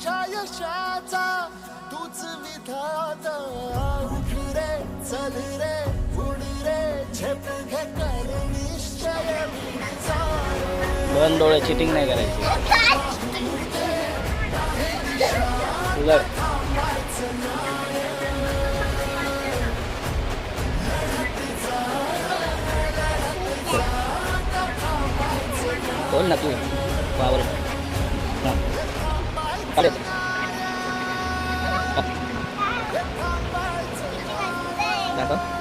तुझ्या यशाचा तूच विधाता उठ रे चल रे उड रे झेप घे कर निश्चय दोन डोळे चिटिंग नाही करायची तुला बोल ना तू वावर दाखव